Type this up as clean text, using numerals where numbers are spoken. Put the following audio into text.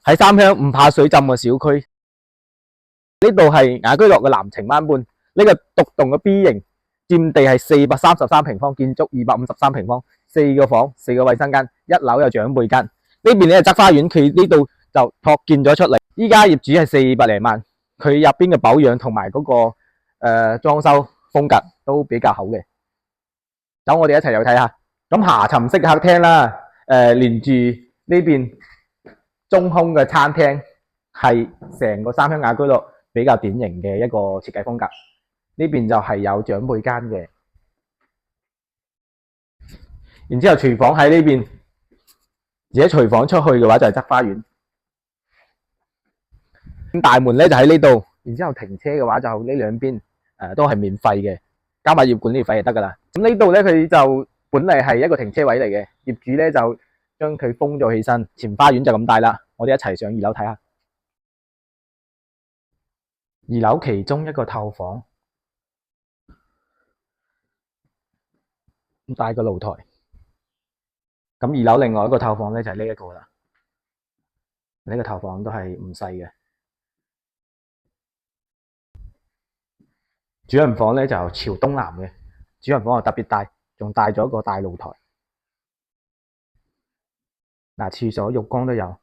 喺三鄉唔怕水浸嘅小區。呢度係雅居樂嘅南澄灣畔，呢個獨棟嘅 B 型，佔地係433平方，建築253平方，4個房，4個衛生間，一樓有長輩間。呢邊咧係側花園，佢呢度就拓建咗出嚟。依家業主係400零萬，佢入邊嘅保養同埋嗰個裝修風格都比較好嘅。走，我哋一齊入去睇下。咁下沉式客廳啦，連住呢邊中空嘅餐廳，係成個三鄉雅居樂比較典型嘅一個設計風格。呢邊就係有長輩間嘅，然之後廚房喺呢邊，而且廚房出去嘅話就係側花園。咁大門咧就喺呢度，然之後停車嘅話就呢兩邊都係免費嘅，交物業管理費就得噶啦。咁呢度咧佢就本嚟係一個停車位嚟嘅，業主咧就將佢封咗起身，前花園就咁大啦。我哋一齊上2樓睇下。2樓其中一個透房，咁大個露台。咁2樓另外一個透房咧就係呢一個啦，呢個透房都係唔細嘅。主人房咧就朝東南嘅，主人房又特別大，仲帶咗一個大露台。嗱，廁所浴缸都有。